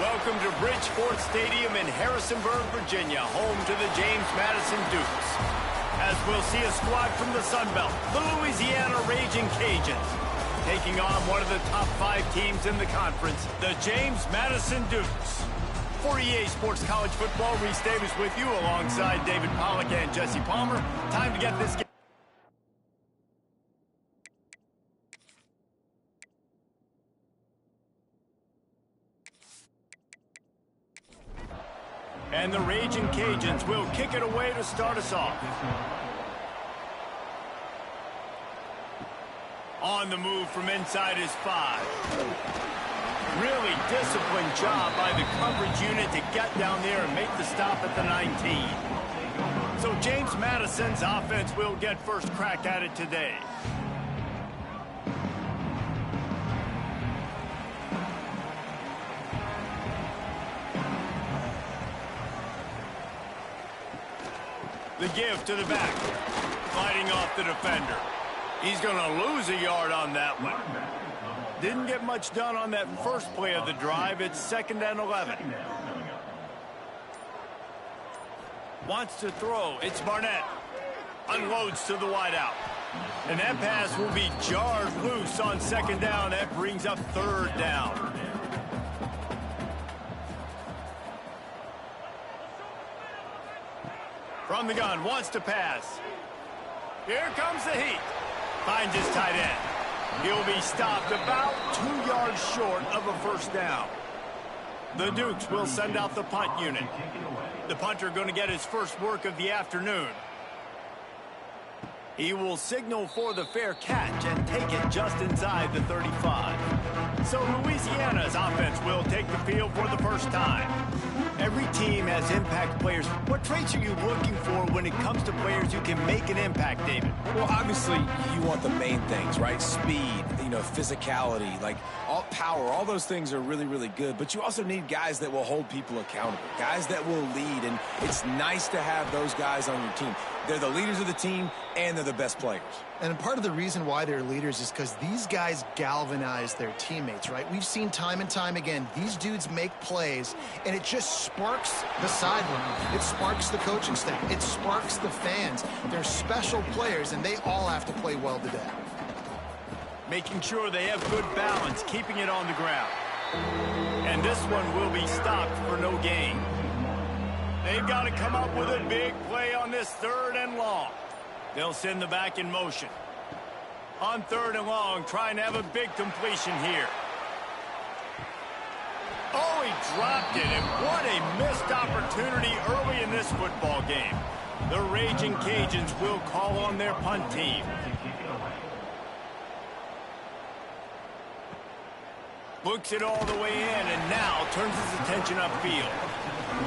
Welcome to Bridgeport Stadium in Harrisonburg, Virginia, home to the James Madison Dukes. As we'll see a squad from the Sun Belt, the Louisiana Ragin Cajuns, taking on one of the top 5 teams in the conference, the James Madison Dukes. For EA Sports College Football, Reese Davis with you alongside David Pollack and Jesse Palmer. Time to get this game. And the Ragin Cajuns will kick it away to start us off. On the move from inside his 5. Really disciplined job by the coverage unit to get down there and make the stop at the 19. So James Madison's offense will get first crack at it today. The give to the back, fighting off the defender. He's going to lose a yard on that one. Didn't get much done on that first play of the drive. It's 2nd and 11. Wants to throw. It's Barnett. Unloads to the wideout. And that pass will be jarred loose on 2nd down. That brings up 3rd down. From the gun, wants to pass. Here comes the heat. Finds his tight end. He'll be stopped about 2 yards short of a 1st down. The Dukes will send out the punt unit. The punter going to get his first work of the afternoon. He will signal for the fair catch and take it just inside the 35. So Louisiana's offense will take the field for the first time. Every team has impact players. What traits are you looking for when it comes to players who can make an impact, David? Well, obviously, you want the main things, right? Speed, physicality, like all power, all those things are really, really good. But you also need guys that will hold people accountable, guys that will lead. And it's nice to have those guys on your team. They're the leaders of the team, and they're the best players. And part of the reason why they're leaders is because these guys galvanize their teammates, right? We've seen time and time again, these dudes make plays, and it just sparks the sideline. It sparks the coaching staff. It sparks the fans. They're special players, and they all have to play well today. Making sure they have good balance, keeping it on the ground. And this one will be stopped for no gain. They've got to come up with a big play on this 3rd and long. They'll send the back in motion. On 3rd and long, trying to have a big completion here. Oh, he dropped it, and what a missed opportunity early in this football game. The Ragin Cajuns will call on their punt team. Looks it all the way in, and now turns his attention upfield.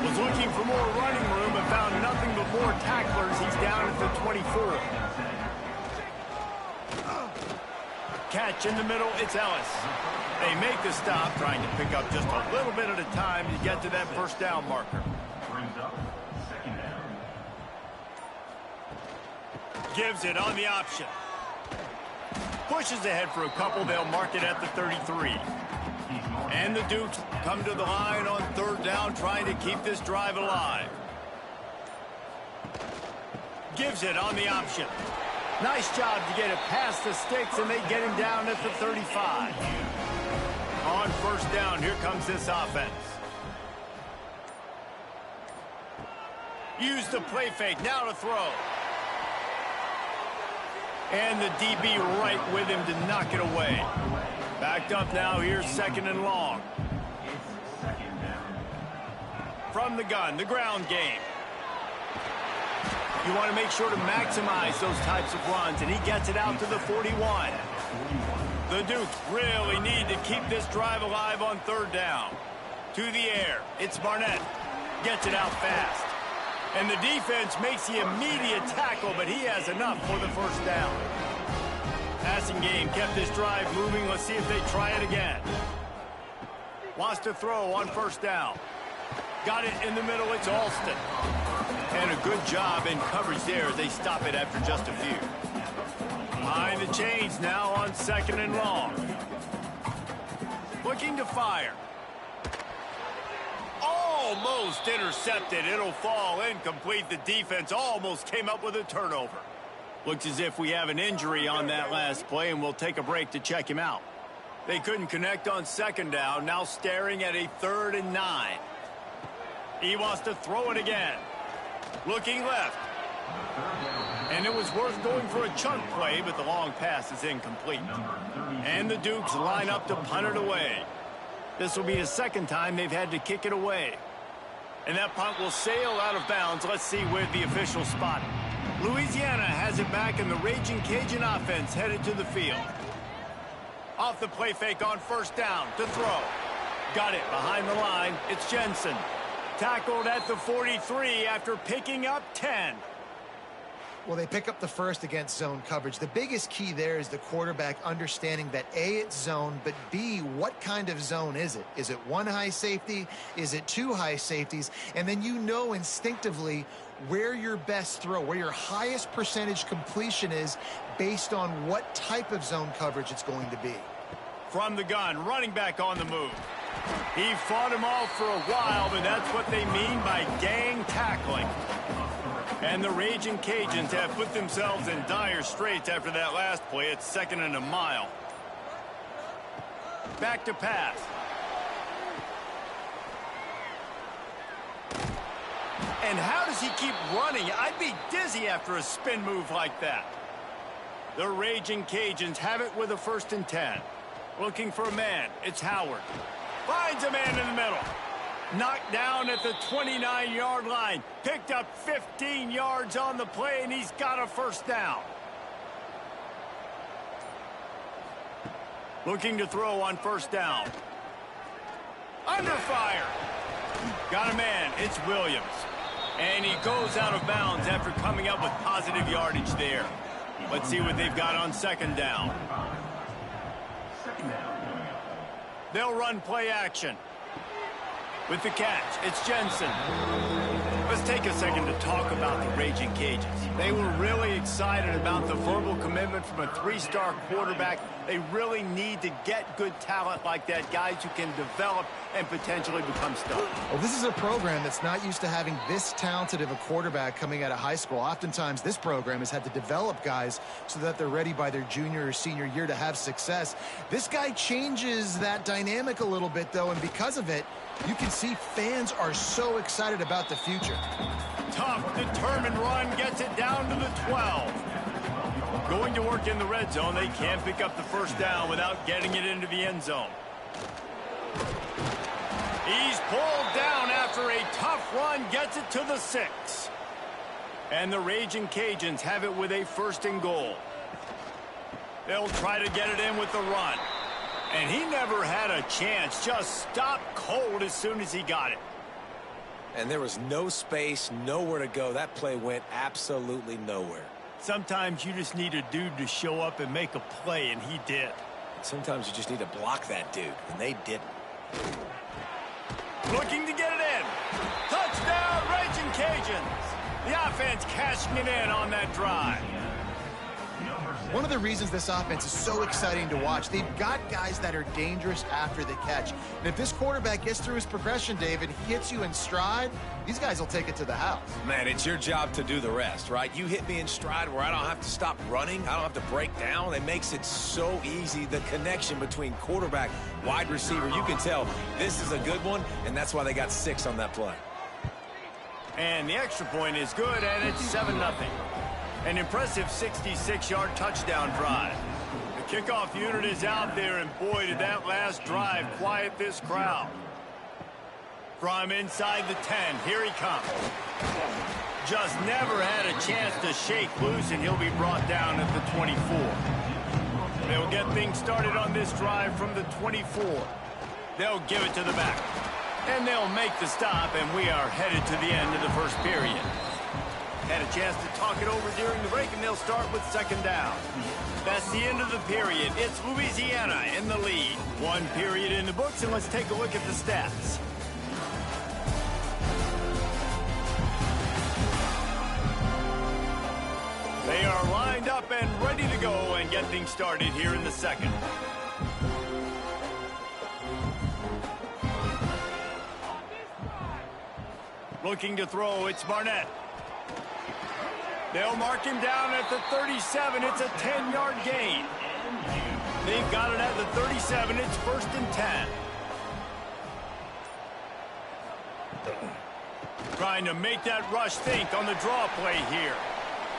Was looking for more running room, but found nothing but more tacklers. He's down at the 24. Catch in the middle, it's Ellis. They make the stop, trying to pick up just a little bit at a time to get to that 1st down marker. Gives it on the option. Pushes ahead for a couple, they'll mark it at the 33. And the Dukes come to the line on 3rd down, trying to keep this drive alive. Gives it on the option. Nice job to get it past the sticks, and they get him down at the 35. On 1st down, here comes this offense. Use the play fake, now to throw. And the DB right with him to knock it away. Backed up now, here's 2nd and long. From the gun, the ground game. You want to make sure to maximize those types of runs, and he gets it out to the 41. The Dukes really need to keep this drive alive on 3rd down. To the air, it's Barnett. Gets it out fast. And the defense makes the immediate tackle, but he has enough for the 1st down. Passing game kept this drive moving. Let's see if they try it again. Wants to throw on 1st down. Got it in the middle, it's Alston. And a good job in coverage there as they stop it after just a few. Behind the chains now on 2nd and long. Looking to fire. Almost intercepted. It'll fall incomplete. The defense almost came up with a turnover. Looks as if we have an injury on that last play, and we'll take a break to check him out. They couldn't connect on second down. Now staring at a 3rd and 9. He wants to throw it again. Looking left. And it was worth going for a chunk play, but the long pass is incomplete. And the Dukes line up to punt it away. This will be the second time they've had to kick it away. And that punt will sail out of bounds. Let's see where the officials spot it. Louisiana has it back, and the Ragin' Cajun offense headed to the field. Off the play fake on first down to throw. Got it behind the line. It's Jensen. Tackled at the 43 after picking up 10. Well, they pick up the first against zone coverage. The biggest key there is the quarterback understanding that A, it's zone, but B, what kind of zone is it? Is it one high safety? Is it two high safeties? And then you know instinctively where your best throw, where your highest percentage completion is based on what type of zone coverage it's going to be. From the gun, running back on the move. He fought him off for a while, but that's what they mean by gang tackling. And the Ragin' Cajuns have put themselves in dire straits after that last play. It's 2nd and a mile. Back to pass. And how does he keep running? I'd be dizzy after a spin move like that. The Ragin' Cajuns have it with a 1st and 10. Looking for a man. It's Howard. Finds a man in the middle. Knocked down at the 29-yard line. Picked up 15 yards on the play, and he's got a 1st down. Looking to throw on 1st down. Under fire. Got a man. It's Williams. And he goes out of bounds after coming up with positive yardage there. Let's see what they've got on 2nd down. They'll run play action. With the catch, it's Jensen. Let's take a second to talk about the Ragin' Cajuns. They were really excited about the verbal commitment from a 3-star quarterback. They really need to get good talent like that, guys who can develop and potentially become stars. Well, this is a program that's not used to having this talented of a quarterback coming out of high school. Oftentimes, this program has had to develop guys so that they're ready by their junior or senior year to have success. This guy changes that dynamic a little bit, though, and because of it, you can see fans are so excited about the future. Tough, determined run, gets it down to the 12. Going to work in the red zone. They can't pick up the 1st down without getting it into the end zone. He's pulled down after a tough run, gets it to the 6. And the Ragin' Cajuns have it with a 1st and goal. They'll try to get it in with the run. And he never had a chance, just stopped cold as soon as he got it. And there was no space, nowhere to go. That play went absolutely nowhere. Sometimes you just need a dude to show up and make a play, and he did. Sometimes you just need to block that dude, and they didn't. Looking to get it in. Touchdown, Ragin' Cajuns. The offense cashing it in on that drive. One of the reasons this offense is so exciting to watch, they've got guys that are dangerous after the catch. And if this quarterback gets through his progression, David, hits you in stride, these guys will take it to the house. Man, it's your job to do the rest, right? You hit me in stride where I don't have to stop running. I don't have to break down. It makes it so easy, the connection between quarterback, wide receiver. You can tell this is a good one, and that's why they got 6 on that play. And the extra point is good, and it's 7-0. An impressive 66-yard touchdown drive. The kickoff unit is out there, and boy, did that last drive quiet this crowd. From inside the 10, here he comes. Just never had a chance to shake loose, and he'll be brought down at the 24. They'll get things started on this drive from the 24. They'll give it to the back. And they'll make the stop, and we are headed to the end of the first period. Had a chance to talk it over during the break, and they'll start with 2nd down. That's the end of the period. It's Louisiana in the lead. 1 period in the books, and let's take a look at the stats. They are lined up and ready to go and get things started here in the 2nd. Looking to throw, it's Barnett. They'll mark him down at the 37. It's a 10-yard gain. They've got it at the 37. It's 1st and 10. Trying to make that rush think on the draw play here.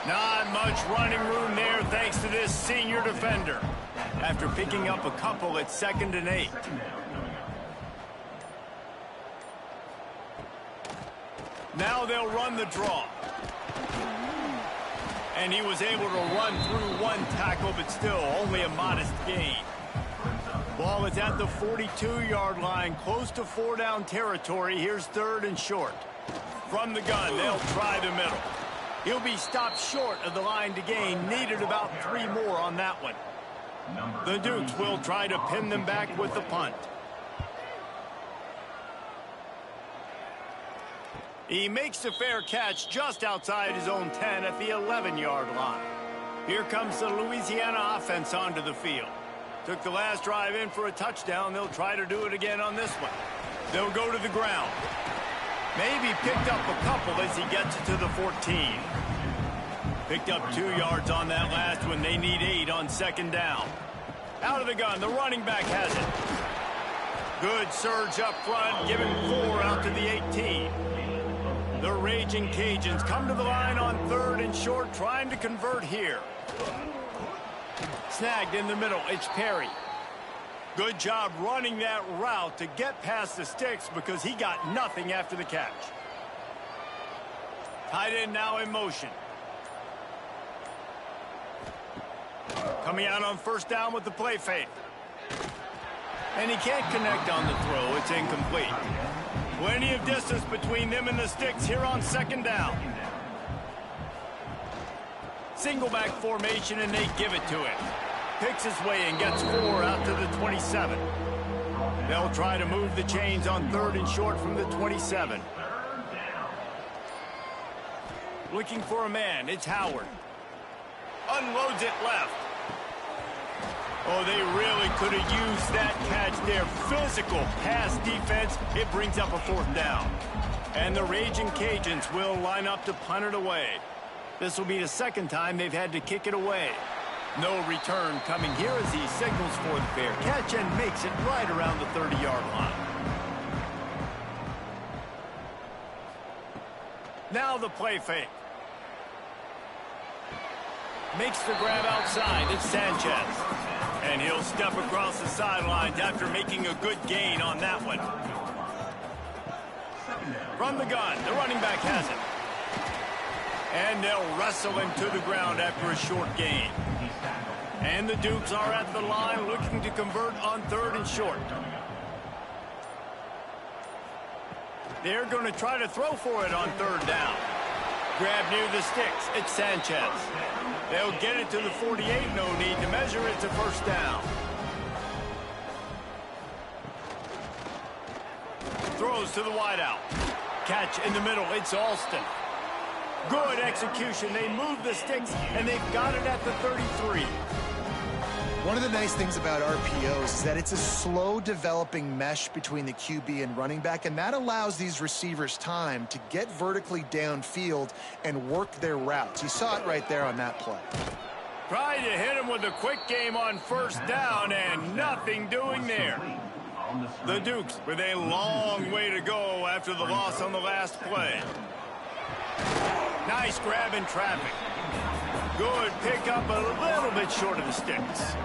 Not much running room there thanks to this senior defender. After picking up a couple at 2nd and 8. Now they'll run the draw. And he was able to run through one tackle, but still only a modest gain. Ball is at the 42-yard line, close to 4-down territory. Here's 3rd and short. From the gun, they'll try the middle. He'll be stopped short of the line to gain. Needed about 3 more on that one. The Dukes will try to pin them back with the punt. He makes the fair catch just outside his own 10 at the 11-yard line. Here comes the Louisiana offense onto the field. Took the last drive in for a touchdown. They'll try to do it again on this one. They'll go to the ground. Maybe picked up a couple as he gets it to the 14. Picked up 2 yards on that last one. They need 8 on 2nd down. Out of the gun, the running back has it. Good surge up front, giving 4 out to the 18. The Ragin' Cajuns come to the line on 3rd and short, trying to convert here. Snagged in the middle, it's Perry. Good job running that route to get past the sticks because he got nothing after the catch. Tight end now in motion. Coming out on 1st down with the play fake. And he can't connect on the throw. It's incomplete. Plenty of distance between them and the sticks here on 2nd down. Single back formation, and they give it to him. Picks his way and gets 4 out to the 27. They'll try to move the chains on 3rd and short from the 27. Looking for a man, it's Howard. Unloads it left. Oh, they really could have used that catch there. Physical pass defense. It brings up a 4th down. And the Ragin' Cajuns will line up to punt it away. This will be the 2nd time they've had to kick it away. No return coming here as he signals for the fair catch and makes it right around the 30-yard line. Now the play fake. Makes the grab outside. It's Sanchez. And he'll step across the sidelines after making a good gain on that one. From the gun, the running back has it. And they'll wrestle him to the ground after a short gain. And the Dukes are at the line looking to convert on 3rd and short. They're going to try to throw for it on 3rd down. Grab near the sticks. It's Sanchez. They'll get it to the 48. No need to measure. It's a 1st down. Throws to the wideout. Catch in the middle. It's Alston. Good execution. They move the sticks, and they've got it at the 33. One of the nice things about RPOs is that it's a slow developing mesh between the QB and running back, and that allows these receivers time to get vertically downfield and work their routes. You saw it right there on that play. Tried to hit him with a quick game on 1st down, and nothing doing there. The Dukes with a long way to go after the loss on the last play. Nice grab in traffic. Good pickup, a little bit short of the sticks.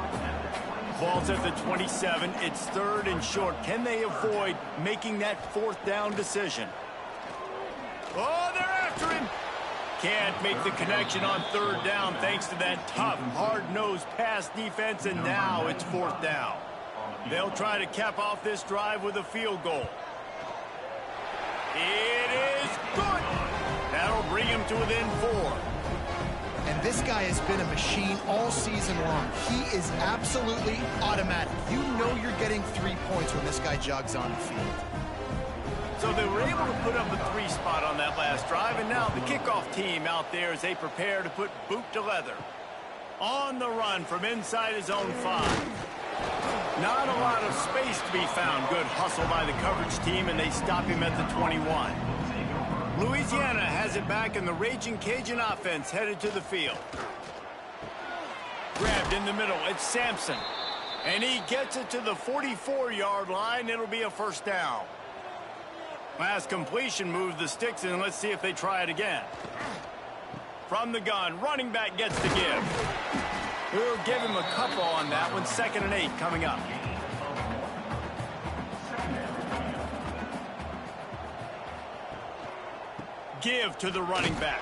Ball's at the 27. It's 3rd and short. Can they avoid making that 4th down decision? Oh, they're after him. Can't make the connection on 3rd down thanks to that tough, hard-nosed pass defense, and now it's 4th down. They'll try to cap off this drive with a field goal. It is good. That'll bring him to within 4. And this guy has been a machine all season long. He is absolutely automatic. You know you're getting 3 points when this guy jogs on the field. So they were able to put up a 3 spot on that last drive, and now the kickoff team out there as they prepare to put boot to leather. On the run from inside his own 5. Not a lot of space to be found. Good hustle by the coverage team, and they stop him at the 21. has it back, and the Ragin' Cajun offense headed to the field. Grabbed in the middle. It's Sampson. And he gets it to the 44-yard line. It'll be a first down. Last completion moves the sticks in. Let's see if they try it again. From the gun, running back gets the give. We'll give him a couple on that one. 2nd and 8 coming up. Give to the running back.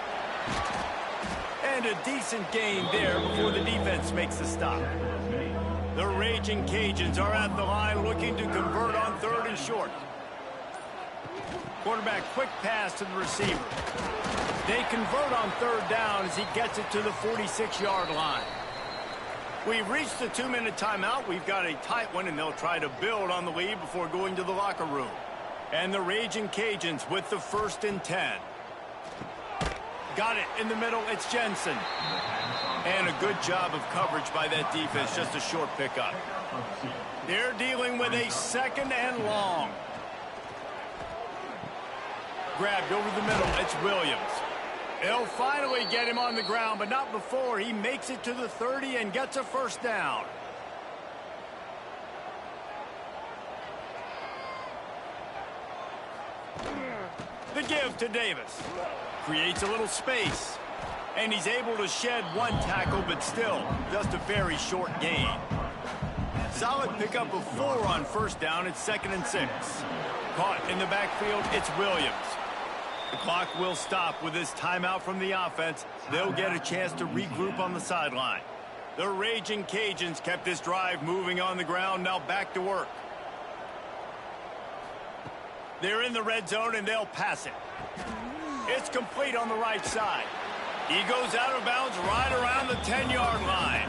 And a decent gain there before the defense makes the stop. The Ragin' Cajuns are at the line looking to convert on 3rd and short. Quarterback quick pass to the receiver. They convert on 3rd down as he gets it to the 46-yard line. We've reached the 2-minute timeout. We've got a tight one, and they'll try to build on the lead before going to the locker room. And the Ragin' Cajuns with the 1st and 10. Got it in the middle. It's Jensen. And a good job of coverage by that defense. Just a short pickup. They're dealing with a 2nd and long. Grabbed over the middle. It's Williams. They'll finally get him on the ground, but not before he makes it to the 30 and gets a first down. The give to Davis. Creates a little space. And he's able to shed 1 tackle, but still just a very short gain. Solid pickup of 4 on 1st down. It's 2nd and 6. Caught in the backfield, it's Williams. The clock will stop with this timeout from the offense. They'll get a chance to regroup on the sideline. The Ragin' Cajuns kept this drive moving on the ground. Now back to work. They're in the red zone, and they'll pass it. It's complete on the right side. He goes out of bounds right around the 10-yard line.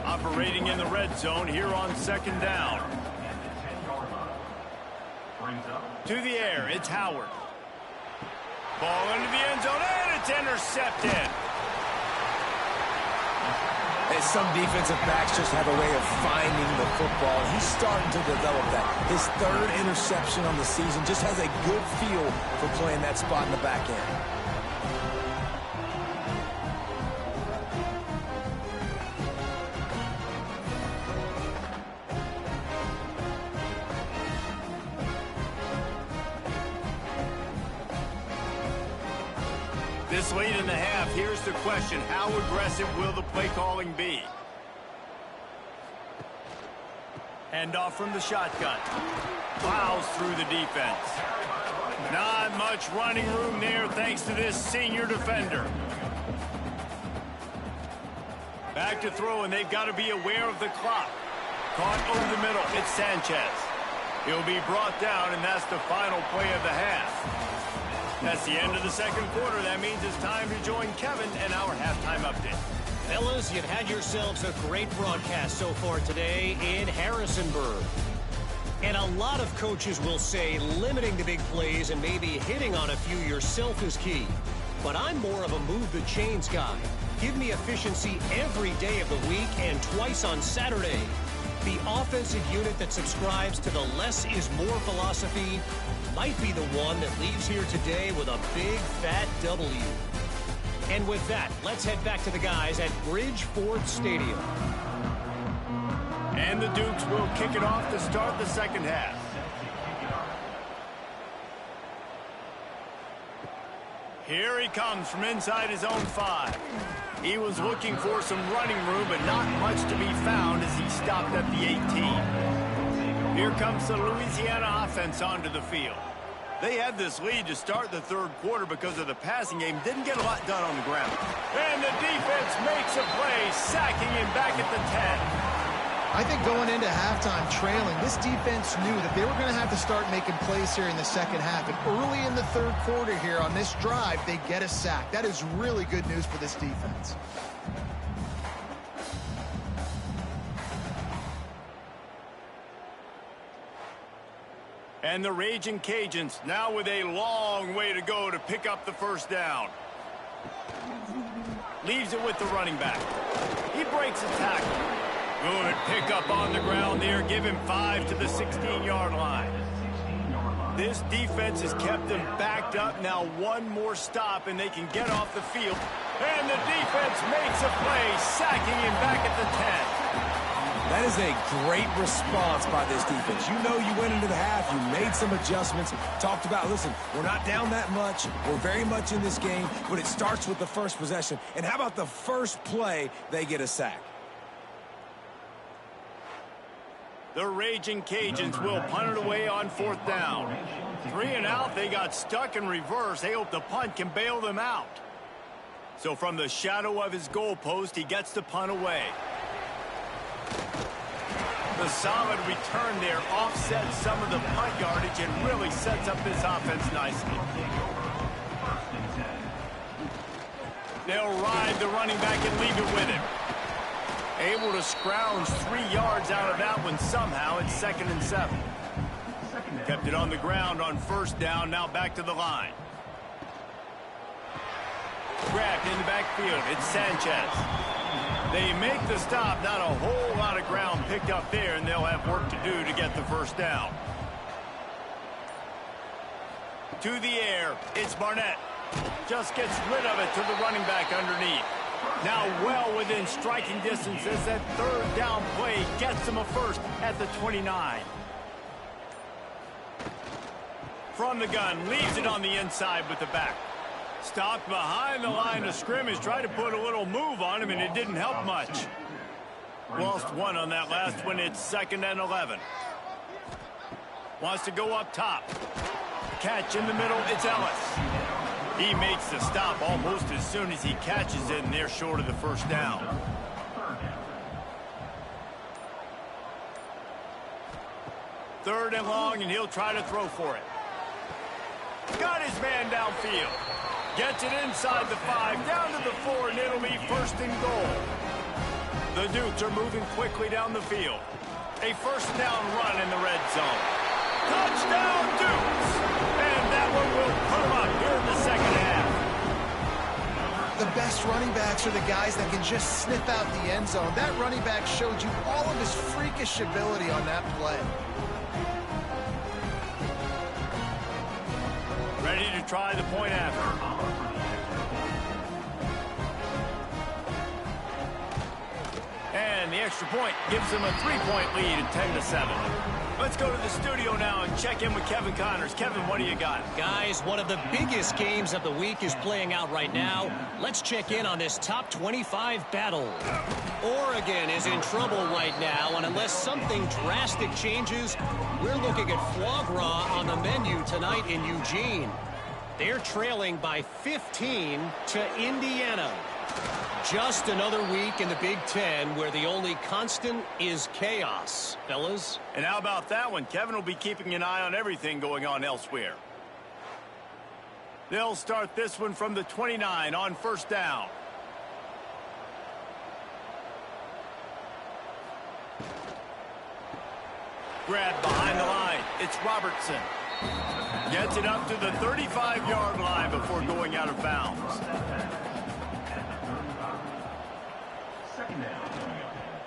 Operating in the red zone here on 2nd down. To the air, it's Howard. Ball into the end zone, and it's intercepted. And some defensive backs just have a way of finding the football. He's starting to develop that. His 3rd interception on the season just has a good feel for playing that spot in the back end. This late in the half, here's the question. How aggressive will the play calling be? Handoff from the shotgun. Plows through the defense. Not much running room there thanks to this senior defender. Back to throw, and they've got to be aware of the clock. Caught over the middle. It's Sanchez. He'll be brought down, and that's the final play of the half. That's the end of the 2nd quarter. That means it's time to join Kevin and our halftime update. Fellas, you've had yourselves a great broadcast so far today in Harrisonburg. And a lot of coaches will say limiting the big plays and maybe hitting on a few yourself is key. But I'm more of a move the chains guy. Give me efficiency every day of the week and twice on Saturday. The offensive unit that subscribes to the less is more philosophy might be the one that leaves here today with a big fat W. And with that, let's head back to the guys at Bridgeford Stadium. And the Dukes will kick it off to start the 2nd half. Here he comes from inside his own 5. He was looking for some running room, but not much to be found as he stopped at the 18. Here comes the Louisiana offense onto the field. They had this lead to start the 3rd quarter because of the passing game. Didn't get a lot done on the ground. And the defense makes a play, sacking him back at the 10. I think going into halftime trailing, this defense knew that they were going to have to start making plays here in the 2nd half. And early in the 3rd quarter here on this drive, they get a sack. That is really good news for this defense. And the Ragin' Cajuns now with a long way to go to pick up the first down. Leaves it with the running back. He breaks a tackle. Good pickup on the ground there. Give him 5 to the 16-yard line. This defense has kept them backed up. Now one more stop and they can get off the field. And the defense makes a play, sacking him back at the 10. That is a great response by this defense. You know you went into the half, you made some adjustments, talked about, listen, we're not down that much, we're very much in this game, but it starts with the first possession. And how about the first play, they get a sack? The Ragin' Cajuns will punt it away on 4th down. 3 and out, they got stuck in reverse. They hope the punt can bail them out. So from the shadow of his goalpost, he gets the punt away. The solid return there offsets some of the punt yardage and really sets up this offense nicely. They'll ride the running back and leave it with him. Able to scrounge 3 yards out of that one somehow. It's 2nd and 7. Kept it on the ground on 1st down. Now back to the line. Grabbed in the backfield. It's Sanchez. They make the stop. Not a whole lot of ground picked up there, and they'll have work to do to get the 1st down. To the air. It's Barnett. Just gets rid of it to the running back underneath. Now well within striking distance as that 3rd down play gets them a 1st at the 29. From the gun, leaves it on the inside with the back. Stopped behind the line of scrimmage, tried to put a little move on him, and it didn't help much. Lost 1 on that last one. It's 2nd and 11. Wants to go up top. Catch in the middle. It's Ellis. He makes the stop almost as soon as he catches it, and they're short of the 1st down. Third and long, and he'll try to throw for it. Got his man downfield. Gets it inside the 5, down to the 4, and it'll be 1st and goal. The Dukes are moving quickly down the field. A 1st down run in the red zone. Touchdown, Dukes! And that one will put them up here in the 2nd half. The best running backs are the guys that can just sniff out the end zone. That running back showed you all of his freakish ability on that play. Ready to try the point after. And the extra point gives them a 3-point lead at 10-7. Let's go to the studio now and check in with Kevin Connors. Kevin, what do you got? Guys, one of the biggest games of the week is playing out right now. Let's check in on this top 25 battle. Oregon is in trouble right now, and unless something drastic changes, we're looking at foie gras on the menu tonight in Eugene. They're trailing by 15 to Indiana. Just another week in the Big Ten where the only constant is chaos, fellas. And how about that one? Kevin will be keeping an eye on everything going on elsewhere. They'll start this one from the 29 on 1st down. Grabbed behind the line. It's Robertson. Gets it up to the 35-yard line before going out of bounds.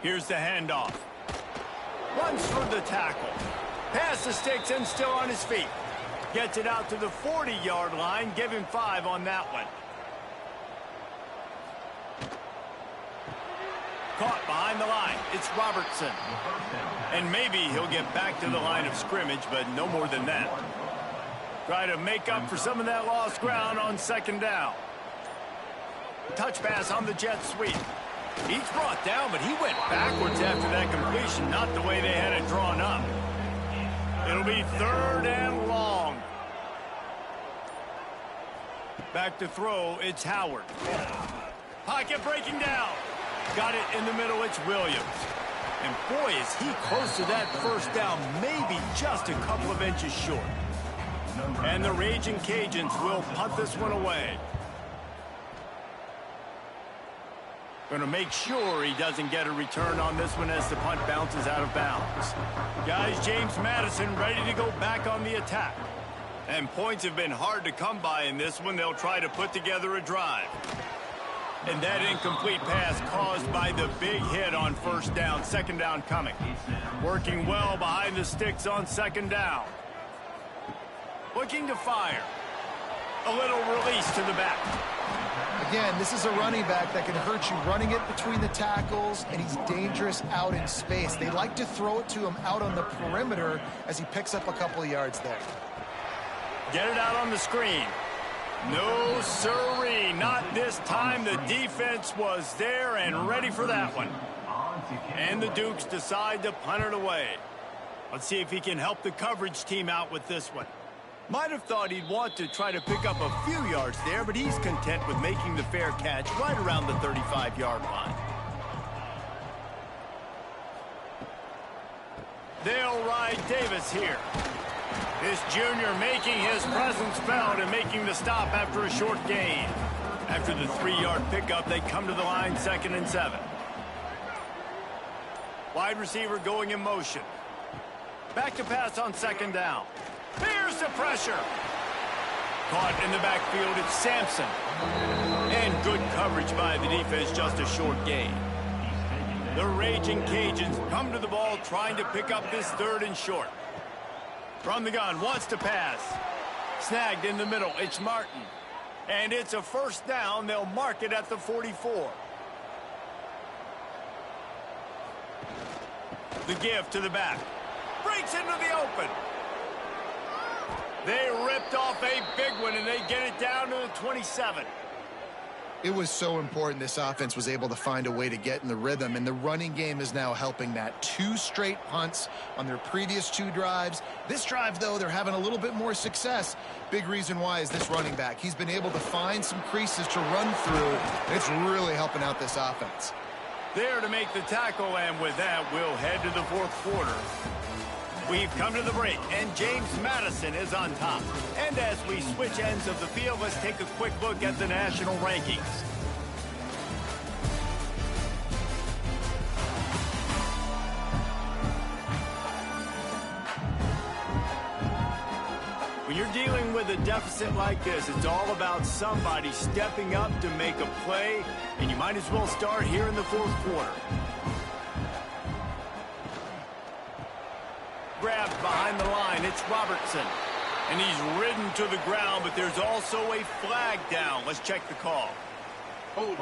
Here's the handoff. Runs for the tackle. Pass the sticks and still on his feet. Gets it out to the 40-yard line. Give him 5 on that one. Caught behind the line. It's Robertson. And maybe he'll get back to the line of scrimmage, but no more than that. Try to make up for some of that lost ground on 2nd down. Touch pass on the jet sweep. He's brought down, but he went backwards after that completion, not the way they had it drawn up. It'll be 3rd and long. Back to throw, it's Howard. Pocket breaking down. Got it in the middle, it's Williams. And boy, is he close to that 1st down, maybe just a couple of inches short. And the Ragin' Cajuns will punt this one away. Going to make sure he doesn't get a return on this one as the punt bounces out of bounds. Guys, James Madison ready to go back on the attack. And points have been hard to come by in this one. They'll try to put together a drive. And that incomplete pass caused by the big hit on 1st down. 2nd down coming. Working well behind the sticks on 2nd down. Looking to fire. A little release to the back. Again, this is a running back that can hurt you running it between the tackles, and he's dangerous out in space. They like to throw it to him out on the perimeter as he picks up a couple of yards there. Get it out on the screen. No sirree, not this time. The defense was there and ready for that one. And the Dukes decide to punt it away. Let's see if he can help the coverage team out with this one. Might have thought he'd want to try to pick up a few yards there, but he's content with making the fair catch right around the 35-yard line. They'll ride Davis here. This junior making his presence felt and making the stop after a short gain. After the 3-yard pickup, they come to the line 2nd and 7. Wide receiver going in motion. Back to pass on 2nd down. Here's the pressure. Caught in the backfield, it's Sampson. And good coverage by the defense, just a short gain. The Raging Cajuns come to the ball trying to pick up this 3rd and short. From the gun, wants to pass. Snagged in the middle, it's Martin. And it's a 1st down, they'll mark it at the 44. The give to the back. Breaks into the open. They ripped off a big one, and they get it down to the 27. It was so important this offense was able to find a way to get in the rhythm, and the running game is now helping that. 2 straight punts on their previous 2 drives. This drive, though, they're having a little bit more success. Big reason why is this running back. He's been able to find some creases to run through, and it's really helping out this offense. There to make the tackle, and with that, we'll head to the 4th quarter. We've come to the break, and James Madison is on top. And as we switch ends of the field, let's take a quick look at the national rankings. When you're dealing with a deficit like this, it's all about somebody stepping up to make a play, and you might as well start here in the 4th quarter. Grabbed behind the line, it's Robertson. And he's ridden to the ground, but there's also a flag down. Let's check the call. Hold it.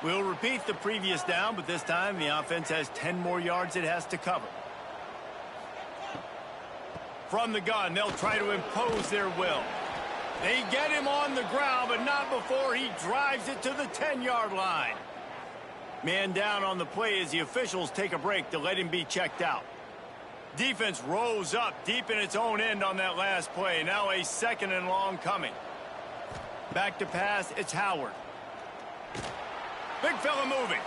We'll repeat the previous down, but this time the offense has 10 more yards it has to cover. From the gun, they'll try to impose their will. They get him on the ground, but not before he drives it to the 10-yard line. Man down on the play as the officials take a break to let him be checked out. Defense rose up deep in its own end on that last play. Now a 2nd and long coming. Back to pass, it's Howard. Big fella moving.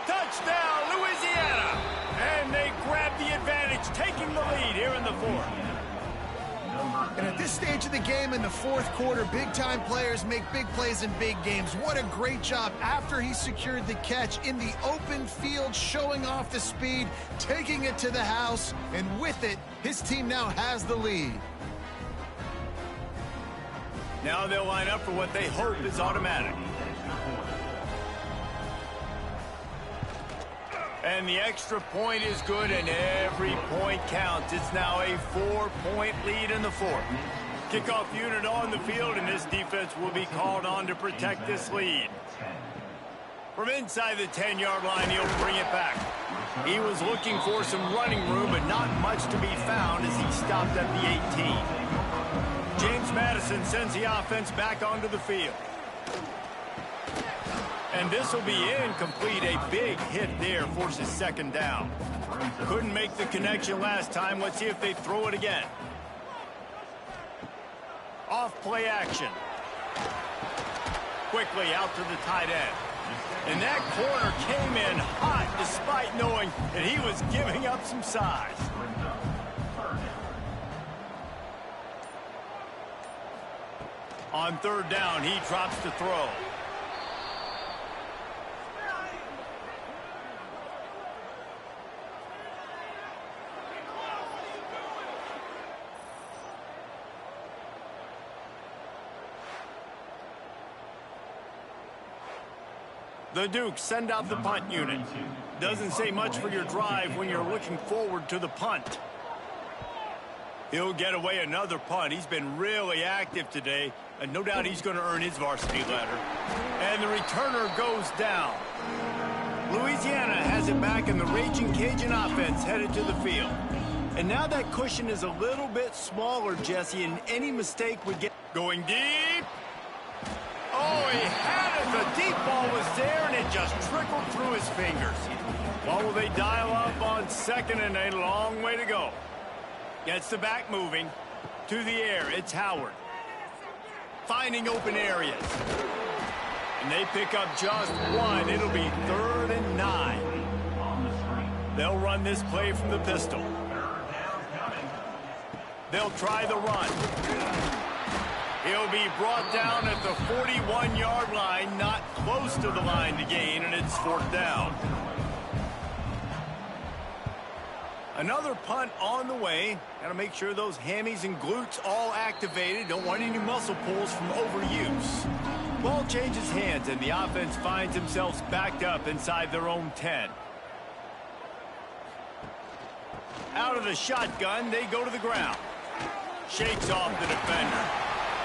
Touchdown, Louisiana! And they grab the advantage, taking the lead here in the 4th. And at this stage of the game in the 4th quarter, big-time players make big plays in big games. What a great job after he secured the catch in the open field, showing off the speed, taking it to the house, and with it, his team now has the lead. Now they'll line up for what they hope is automatic. And the extra point is good, and every point counts. It's now a 4-point lead in the 4th. Kickoff unit on the field, and this defense will be called on to protect this lead. From inside the 10-yard line, he'll bring it back. He was looking for some running room, but not much to be found as he stopped at the 18. James Madison sends the offense back onto the field. And this will be incomplete. A big hit there forces 2nd down. Couldn't make the connection last time. Let's see if they throw it again. Off play action. Quickly out to the tight end. And that corner came in hot despite knowing that he was giving up some size. On 3rd down, he drops to throw. The Dukes send out the punt unit. Doesn't say much for your drive when you're looking forward to the punt. He'll get away another punt. He's been really active today, and no doubt he's going to earn his varsity letter. And the returner goes down. Louisiana has it back, and the Ragin' Cajun offense headed to the field. And now that cushion is a little bit smaller, Jesse, and any mistake would get going deep. Oh, he had it. The deep ball was there, and it just trickled through his fingers. Well, will they dial up on 2nd and a long way to go? Gets the back moving. To the air, it's Howard. Finding open areas. And they pick up just one. It'll be 3rd and 9. They'll run this play from the pistol. They'll try the run. He'll be brought down at the 41-yard line, not close to the line to gain, and it's 4th down. Another punt on the way. Got to make sure those hammies and glutes all activated. Don't want any muscle pulls from overuse. Ball changes hands, and the offense finds themselves backed up inside their own 10. Out of the shotgun, they go to the ground. Shakes off the defender.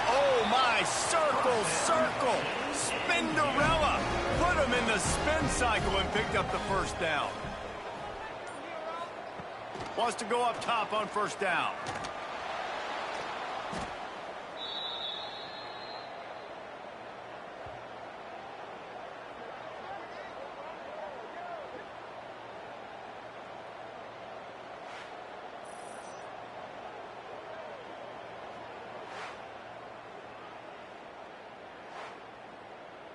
Oh, my. Circle, circle. Spinderella. Put him in the spin cycle and picked up the 1st down. Wants to go up top on 1st down.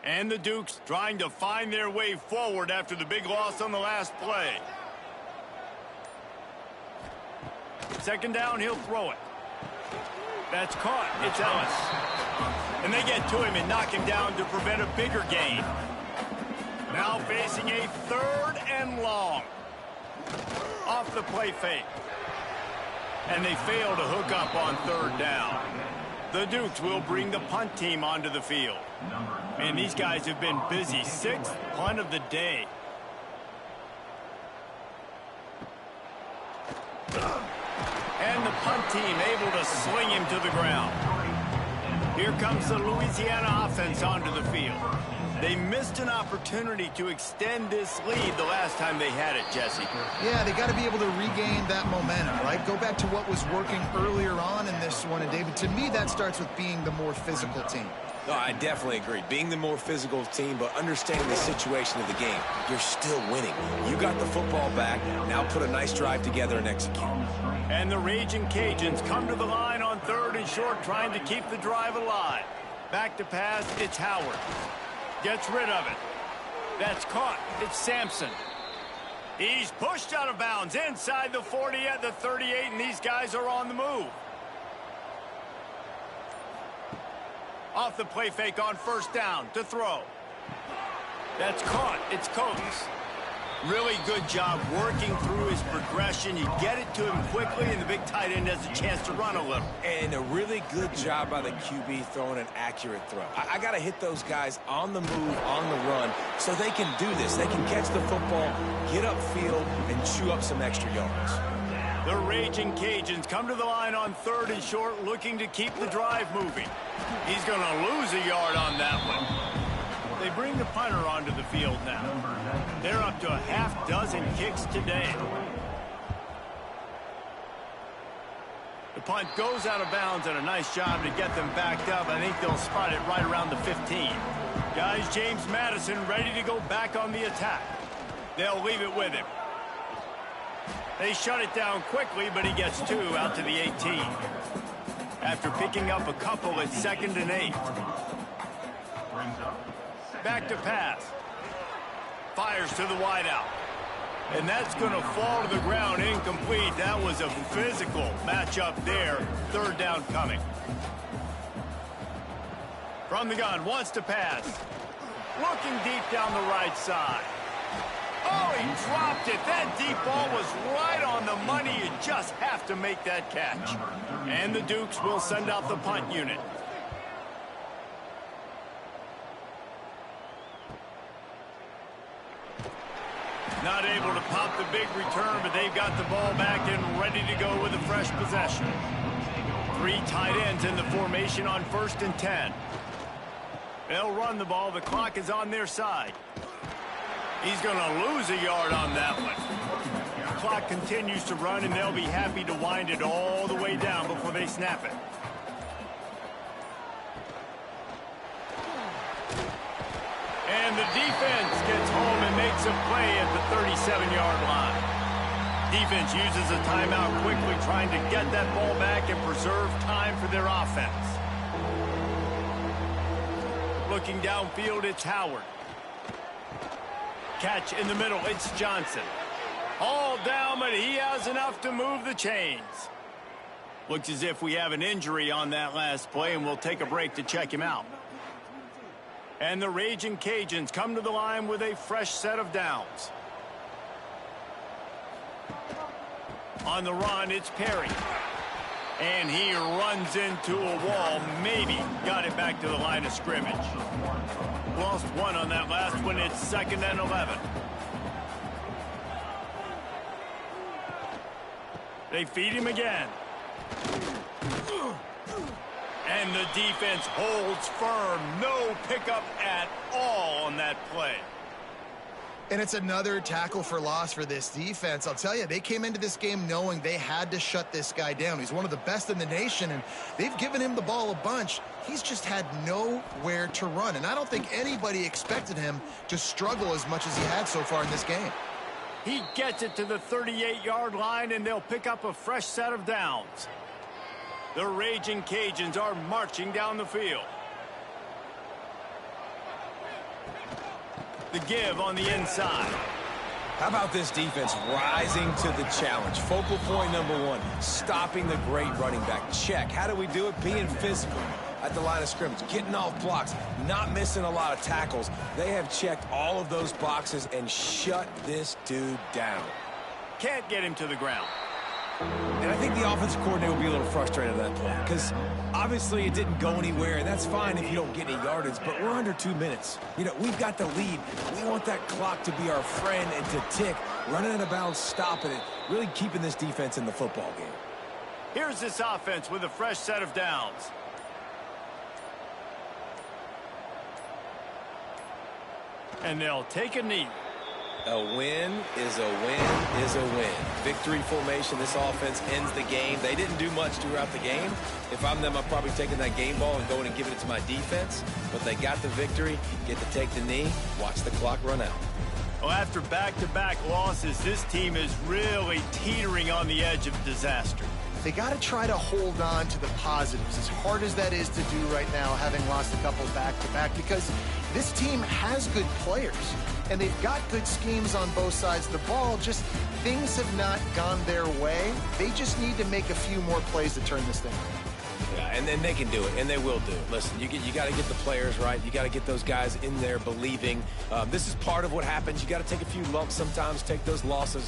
And the Dukes trying to find their way forward after the big loss on the last play. 2nd down, he'll throw it. That's caught. It's Ellis. And they get to him and knock him down to prevent a bigger gain. Now facing a 3rd and long. Off the play fake. And they fail to hook up on 3rd down. The Dukes will bring the punt team onto the field. Man, these guys have been busy. 6th punt of the day. And the punt team able to sling him to the ground. Here comes the Louisiana offense onto the field. They missed an opportunity to extend this lead the last time they had it, Jesse. Yeah, they got to be able to regain that momentum, right? Go back to what was working earlier on in this one. And, David, to me, that starts with being the more physical team. No, I definitely agree. Being the more physical team, but understanding the situation of the game. You're still winning. You got the football back. Now put a nice drive together and execute. And the Ragin' Cajuns come to the line on 3rd and short, trying to keep the drive alive. Back to pass, it's Howard. Gets rid of it. That's caught. It's Sampson. He's pushed out of bounds inside the 40 at the 38, and these guys are on the move. Off the play fake on 1st down to throw. That's caught. It's Coates. Really good job working through his progression. You get it to him quickly, and the big tight end has a chance to run a little. And a really good job by the QB throwing an accurate throw. I got to hit those guys on the move, on the run, so they can do this. They can catch the football, get upfield, and chew up some extra yards. The Ragin' Cajuns come to the line on 3rd and short, looking to keep the drive moving. He's going to lose a yard on that one. They bring the punter onto the field now. They're up to a half-dozen kicks today. The punt goes out of bounds, and a nice job to get them backed up. I think they'll spot it right around the 15. Guys, James Madison ready to go back on the attack. They'll leave it with him. They shut it down quickly, but he gets 2 out to the 18. After picking up a couple at 2nd and 8. Back to pass. Fires to the wideout. And that's going to fall to the ground incomplete. That was a physical matchup there. 3rd down coming. From the gun, wants to pass. Looking deep down the right side. Oh, he dropped it. That deep ball was right on the money. You just have to make that catch. And the Dukes will send out the punt unit. Not able to pop the big return, but they've got the ball back and ready to go with a fresh possession. 3 tight ends in the formation on 1st and 10. They'll run the ball. The clock is on their side. He's going to lose a yard on that one. The clock continues to run, and they'll be happy to wind it all the way down before they snap it. And the defense gets home and makes a play at the 37-yard line. Defense uses a timeout quickly, trying to get that ball back and preserve time for their offense. Looking downfield, it's Howard. Catch in the middle, it's Johnson. All down, but he has enough to move the chains. Looks as if we have an injury on that last play, and we'll take a break to check him out. And the Ragin' Cajuns come to the line with a fresh set of downs. On the run, it's Perry. And he runs into a wall. Maybe got it back to the line of scrimmage. Lost 1 on that last one. It's 2nd and 11. They feed him again. And the defense holds firm. No pickup at all on that play. And it's another tackle for loss for this defense. I'll tell you, they came into this game knowing they had to shut this guy down. He's one of the best in the nation, and they've given him the ball a bunch. He's just had nowhere to run, and I don't think anybody expected him to struggle as much as he had so far in this game. He gets it to the 38-yard line, and they'll pick up a fresh set of downs. The Ragin' Cajuns are marching down the field. The give on the inside. How about this defense rising to the challenge? Focal point number 1, stopping the great running back. Check. How do we do it? Being physical at the line of scrimmage, getting off blocks, not missing a lot of tackles. They have checked all of those boxes and shut this dude down. Can't get him to the ground. And I think the offensive coordinator will be a little frustrated at that point because obviously it didn't go anywhere, and that's fine if you don't get any yardage, but we're under 2 minutes. You know, we've got the lead. We want that clock to be our friend and to tick, running out of bounds, stopping it, really keeping this defense in the football game. Here's this offense with a fresh set of downs. And they'll take a knee. A win is a win is a win. Victory formation, this offense ends the game. They didn't do much throughout the game. If I'm them, I'm probably taking that game ball and going and giving it to my defense. But they got the victory, get to take the knee, watch the clock run out. Well, after back-to-back losses, this team is really teetering on the edge of disaster. They got to try to hold on to the positives, as hard as that is to do right now, having lost a couple back-to-back, because this team has good players, and they've got good schemes on both sides of the ball. Just things have not gone their way. They just need to make a few more plays to turn this thing around. Yeah, and then they can do it, and they will do it. Listen, you got to get the players right. You got to get those guys in there believing. This is part of what happens. You got to take a few lumps sometimes, take those losses.